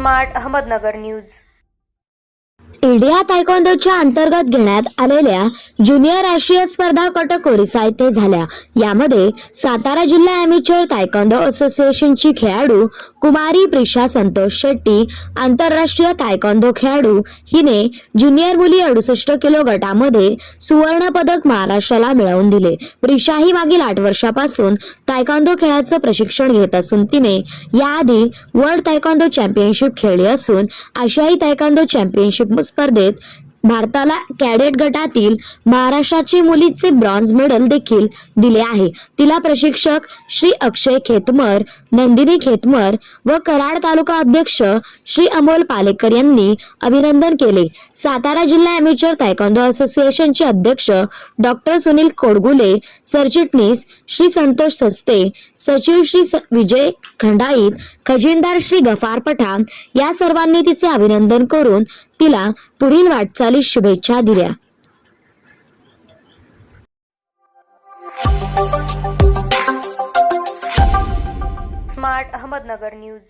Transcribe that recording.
Smart Ahmednagar news. India तायक्वांदोच्या अंतर्गत घेण्यात आलेल्या ज्युनियर राष्ट्रीय स्पर्धा कटकोरीसा येथे झाल्या। यामध्ये सातारा जिल्हा ॲमेच्युअर तायक्वांदो असोसिएशनची खेळाडू कुमारी प्रिशा संतोष शेट्टी, आंतरराष्ट्रीय तायक्वांदो खेळाडू हिने ज्युनियर मुली 68 किलो गटामध्ये सुवर्ण पदक महाराष्ट्राला मिळवून दिले। प्रिशा ही मागील 8 वर्षापासून तायक्वांदो खेळाचं प्रशिक्षण घेत असून तिने याआधी वर्ल्ड तायक्वांदो चॅम्पियनशिप खेळली असून आशियाई तायक्वांदो चॅम्पियनशिप स्पर्धेत भारताला कॅडेट गटातील महाराष्ट्राची मुलीचे ब्रॉन्झ मेडल देखील दिले आहे। तिला प्रशिक्षक श्री अक्षय खेतमर, नंदिनी खेतमर व कराड तालुका अध्यक्ष श्री अमोल पालेकर यांनी अभिनंदन केले। सातारा जिल्हा ॲमेच्युअर तायक्वांदो असोसिएशनचे अध्यक्ष डॉक्टर सुनील कोडगुले, सरचिटणीस श्री संतोष सस्ते, सचिव श्री विजय खंडाईत, खजिनदार श्री गफार पठाण या सर्वांनी तिचे अभिनंदन करून तिला पुढील वाटचालीस शुभेच्छा दिल्या। Smart Ahmednagar news.